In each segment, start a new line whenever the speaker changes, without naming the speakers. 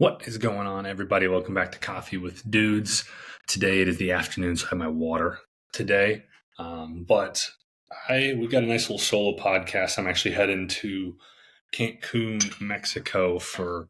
What is going on, everybody? Welcome back to Coffee with Dudes. Today it is the afternoon, so I have my water today. But we got a nice little solo podcast. I'm actually heading to Cancun, Mexico for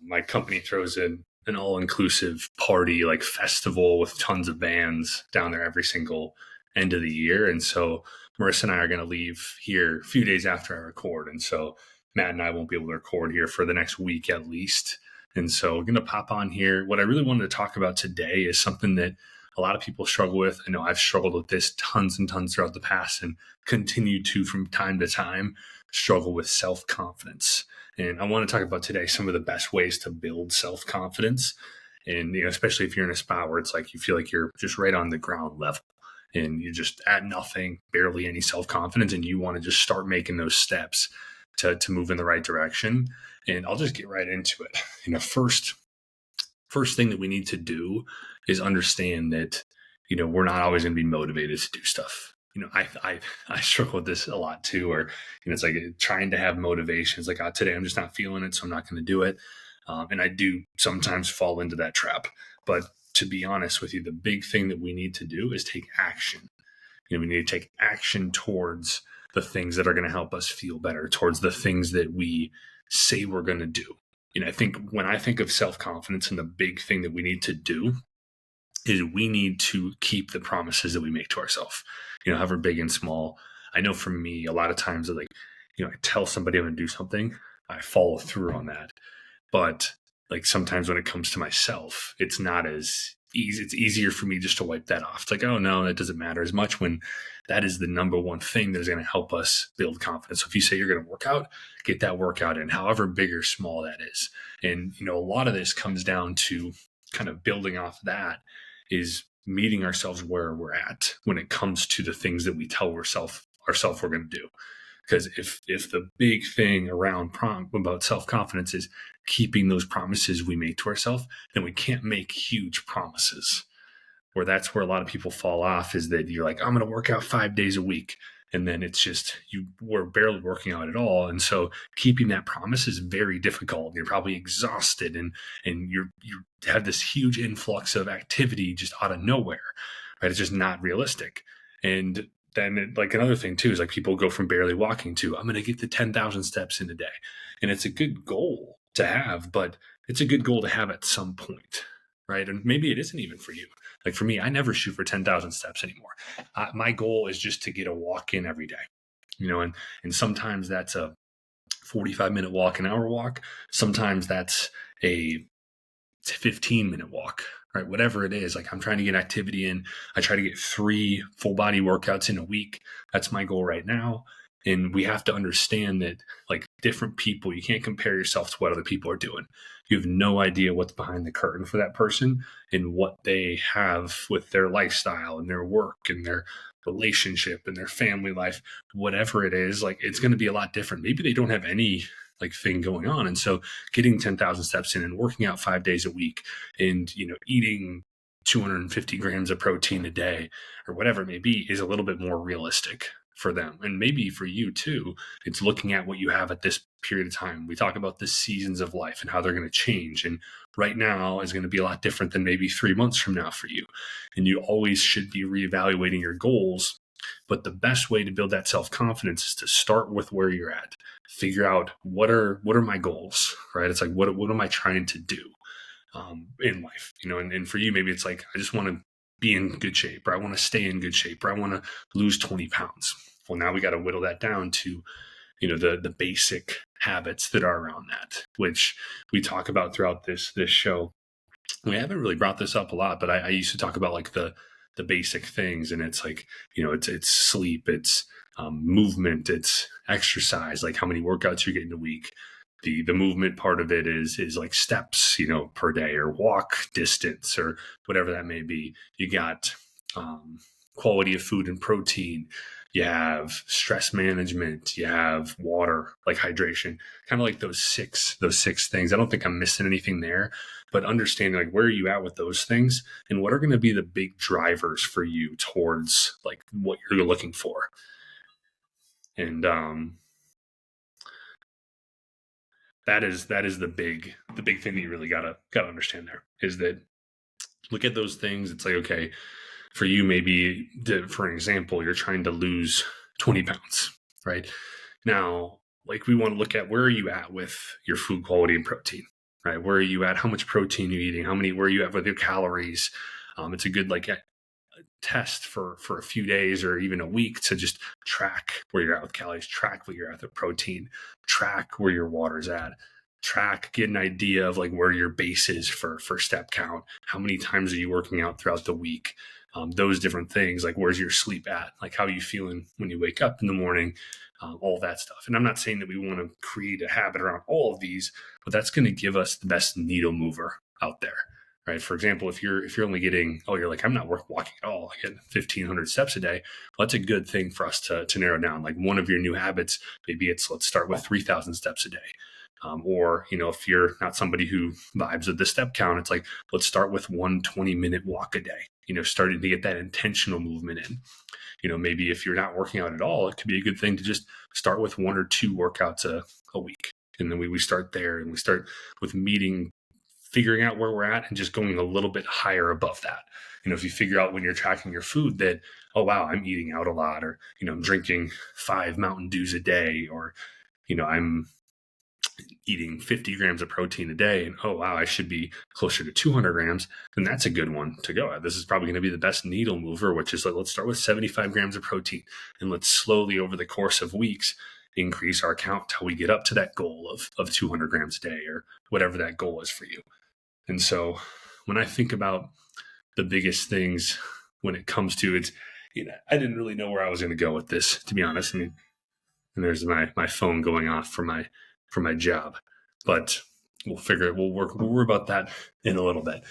my company throws in an all-inclusive party, like festival with tons of bands down there every single end of the year. And so Marissa and I are going to leave here a few days after I record. And so Matt and I won't be able to record here for the next week at least. And so we're going to pop on here. What I really wanted to talk about today is something that a lot of people struggle with. I know I've struggled with this tons and tons throughout the past and continue to from time to time struggle with self-confidence. And I want to talk about today some of the best ways to build self-confidence. And especially if you're in a spot where it's like you feel like you're just right on the ground level and you're just at nothing, barely any self-confidence, and you want to just start making those steps to move in the right direction. And I'll just get right into it. First thing that we need to do is understand that, we're not always going to be motivated to do stuff. I struggle with this a lot too, or, it's like trying to have motivation. It's like, today I'm just not feeling it, so I'm not going to do it. And I do sometimes fall into that trap. But to be honest with you, the big thing that we need to do is take action. We need to take action towards the things that are going to help us feel better, towards the things that we say we're going to do. I think when I think of self-confidence, and the big thing that we need to do is we need to keep the promises that we make to ourselves, however big and small. I know for me, a lot of times I tell somebody I'm going to do something, I follow through on that. But like sometimes when it comes to myself, it's not as easy. It's easier for me just to wipe that off. It's like, oh no, that doesn't matter as much, when that is the number one thing that is going to help us build confidence. So if you say you're going to work out, get that workout in, however big or small that is. And, a lot of this comes down to kind of building off that is meeting ourselves where we're at when it comes to the things that we tell ourselves we're going to do. Because if the big thing around about self-confidence is keeping those promises we make to ourselves, then we can't make huge promises. Where that's where a lot of people fall off, is that you're like, I'm going to work out 5 days a week. And then it's just, we're barely working out at all. And so keeping that promise is very difficult. You're probably exhausted and you have this huge influx of activity just out of nowhere, right? It's just not realistic. And then another thing too, is like people go from barely walking to, I'm going to get to 10,000 steps in a day. And it's a good goal to have, but it's a good goal to have at some point, right? And maybe it isn't even for you. Like for me, I never shoot for 10,000 steps anymore. My goal is just to get a walk in every day, and sometimes that's a 45-minute walk, an hour walk. Sometimes that's a 15-minute walk, right? Whatever it is, like I'm trying to get activity in. I try to get 3 full body workouts in a week. That's my goal right now. And we have to understand that like different people, you can't compare yourself to what other people are doing. You have no idea what's behind the curtain for that person and what they have with their lifestyle and their work and their relationship and their family life, whatever it is, like it's going to be a lot different. Maybe they don't have any like thing going on. And so getting 10,000 steps in and working out 5 days a week and, eating 250 grams of protein a day or whatever it may be is a little bit more realistic for them. And maybe for you too, it's looking at what you have at this period of time. We talk about the seasons of life and how they're going to change. And right now is going to be a lot different than maybe 3 months from now for you. And you always should be reevaluating your goals. But the best way to build that self-confidence is to start with where you're at. Figure out what are my goals, right? It's like, what am I trying to do in life? And for you, maybe it's like, I just want to be in good shape, or I want to stay in good shape, or I want to lose 20 pounds. Well, now we got to whittle that down to, the basic habits that are around that, which we talk about throughout this show. We haven't really brought this up a lot, but I used to talk about like the basic things, and it's like, it's sleep, it's movement, it's exercise, like how many workouts you're getting a week. The movement part of it is like steps, per day, or walk distance, or whatever that may be. You got quality of food and protein. You have stress management. You have water, like hydration, kind of like those six things. I don't think I'm missing anything there, but understanding like where are you at with those things and what are going to be the big drivers for you towards like what you're looking for. And that is the big thing that you really gotta understand there is that look at those things. It's like, okay, for you, maybe for an example, you're trying to lose 20 pounds, right? Now, like we want to look at where are you at with your food quality and protein, right? Where are you at? How much protein are you eating? Where are you at with your calories? It's a good test for a few days or even a week to just track where you're at with calories, track what you're at with protein, track where your water's at, get an idea of like where your base is for step count, how many times are you working out throughout the week, those different things, like where's your sleep at, like how are you feeling when you wake up in the morning, all that stuff. And I'm not saying that we want to create a habit around all of these, but that's going to give us the best needle mover out there. Right. For example, if you're only getting, you're like, I'm not walking at all. I get 1,500 steps a day. Well, that's a good thing for us to narrow down. Like one of your new habits, maybe let's start with 3,000 steps a day. Or, if you're not somebody who vibes with the step count, it's like, let's start with 1 20-minute walk a day, starting to get that intentional movement in. Maybe if you're not working out at all, it could be a good thing to just start with 1 or 2 workouts a week. And then we start there, and we start with figuring out where we're at and just going a little bit higher above that. If you figure out when you're tracking your food that, oh, wow, I'm eating out a lot, or, I'm drinking 5 Mountain Dews a day, or, I'm eating 50 grams of protein a day, and oh, wow, I should be closer to 200 grams, then that's a good one to go at. This is probably going to be the best needle mover, which is like, let's start with 75 grams of protein, and let's slowly over the course of weeks increase our count till we get up to that goal of 200 grams a day, or whatever that goal is for you. And so when I think about the biggest things when it comes to it, I didn't really know where I was going to go with this, to be honest. And there's my phone going off for my job, but we'll worry about that in a little bit.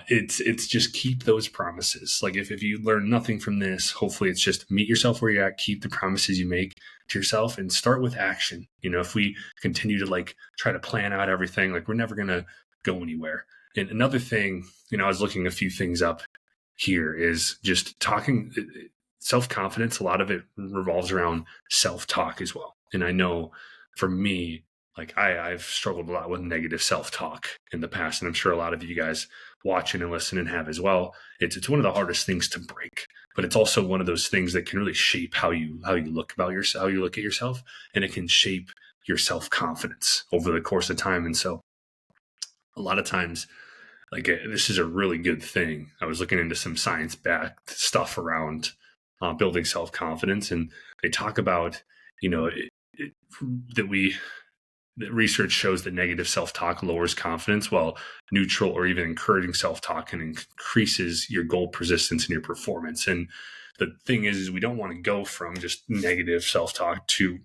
It's just keep those promises. Like if you learn nothing from this, hopefully it's just meet yourself where you're at, keep the promises you make to yourself, and start with action. If we continue to try to plan out everything, we're never going to go anywhere. And another thing, I was looking a few things up here, is just talking self-confidence. A lot of it revolves around self-talk as well. And I know for me, I've struggled a lot with negative self-talk in the past, and I'm sure a lot of you guys watching and listening have as well. It's one of the hardest things to break, but it's also one of those things that can really shape how you look about yourself, how you look at yourself, and it can shape your self-confidence over the course of time. And so a lot of times, this is a really good thing. I was looking into some science-backed stuff around building self-confidence, and they talk about, that research shows that negative self-talk lowers confidence, while neutral or even encouraging self-talk can increases your goal persistence and your performance. And the thing is we don't want to go from just negative self-talk to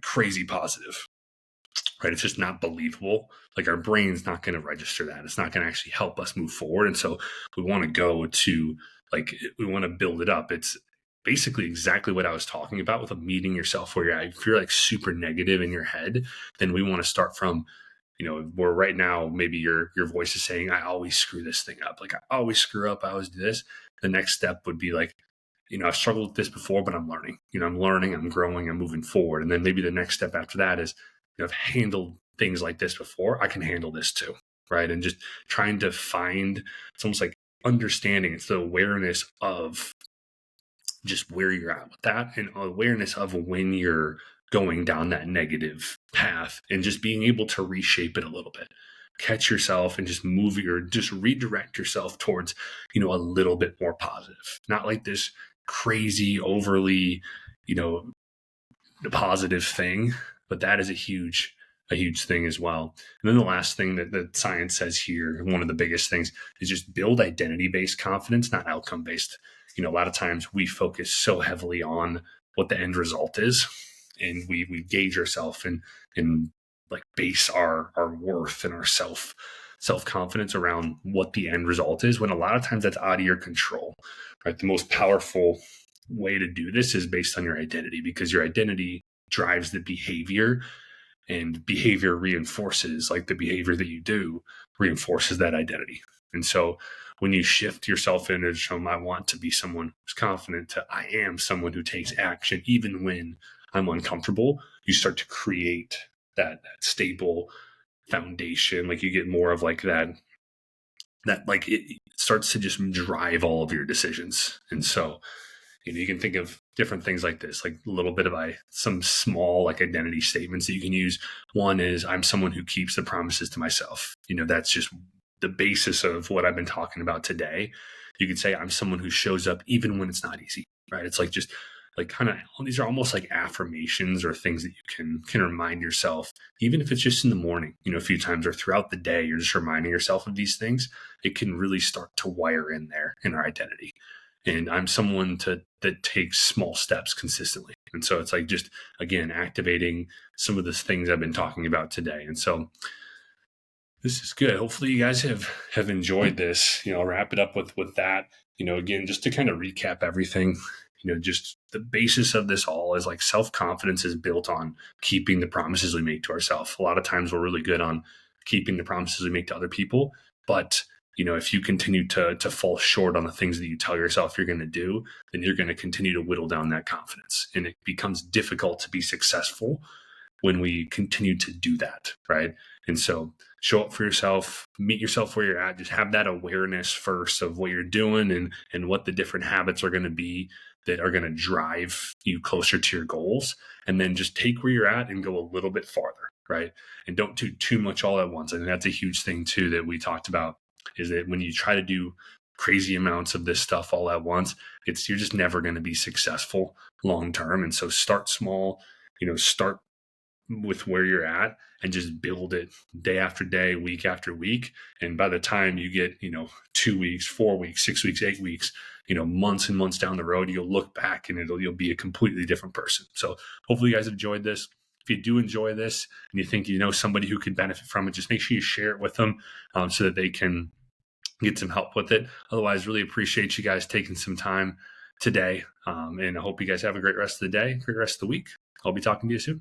crazy positive. Right? It's just not believable. Our brain's not going to register that. It's not going to actually help us move forward. And so we want to go to we want to build it up. It's basically exactly what I was talking about with meeting yourself where you're at. If you're super negative in your head, then we want to start from, where right now, maybe your voice is saying, I always screw this thing up. I always screw up. I always do this. The next step would be I've struggled with this before, but I'm learning. I'm learning, I'm growing, I'm moving forward. And then maybe the next step after that is, I've handled things like this before. I can handle this too, right? And just trying to find, it's almost like understanding. It's the awareness of just where you're at with that, and awareness of when you're going down that negative path, and just being able to reshape it a little bit, catch yourself, and just just redirect yourself towards, a little bit more positive, not this crazy, overly, positive thing. But that is a huge thing as well. And then the last thing that science says here, one of the biggest things, is just build identity-based confidence, not outcome-based. A lot of times we focus so heavily on what the end result is, and we gauge ourselves and base our worth and our self-confidence around what the end result is, when a lot of times that's out of your control, right? The most powerful way to do this is based on your identity, because your identity drives the behavior, and behavior reinforces, the behavior that you do reinforces that identity. And so when you shift yourself image from I want to be someone who's confident to I am someone who takes action even when I'm uncomfortable, you start to create that stable foundation. Like you get more of like that like it starts to just drive all of your decisions. And so, you can think of different things like this, like a little bit of some small like identity statements that you can use. One is, I'm someone who keeps the promises to myself. That's just the basis of what I've been talking about today. You could say, I'm someone who shows up even when it's not easy, right? It's like just like kind of, these are almost like affirmations or things that you can remind yourself, even if it's just in the morning, a few times, or throughout the day, you're just reminding yourself of these things. It can really start to wire in there in our identity. And I'm someone that takes small steps consistently. And so it's like just, again, activating some of the things I've been talking about today. And so this is good. Hopefully you guys have enjoyed this. I'll wrap it up with that. Again, just to kind of recap everything, just the basis of this all is like self-confidence is built on keeping the promises we make to ourselves. A lot of times we're really good on keeping the promises we make to other people, but if you continue to fall short on the things that you tell yourself you're going to do, then you're going to continue to whittle down that confidence. And it becomes difficult to be successful when we continue to do that, right? And so show up for yourself, meet yourself where you're at, just have that awareness first of what you're doing and what the different habits are going to be that are going to drive you closer to your goals. And then just take where you're at and go a little bit farther, right? And don't do too much all at once. And that's a huge thing too that we talked about, is that when you try to do crazy amounts of this stuff all at once, you're just never going to be successful long term. And so start small, start with where you're at and just build it day after day, week after week. And by the time you get, 2 weeks, 4 weeks, 6 weeks, 8 weeks, months and months down the road, you'll look back and you'll be a completely different person. So hopefully you guys have enjoyed this. If you do enjoy this and you think somebody who could benefit from it, just make sure you share it with them so that they can get some help with it. Otherwise, really appreciate you guys taking some time today. And I hope you guys have a great rest of the day, great rest of the week. I'll be talking to you soon.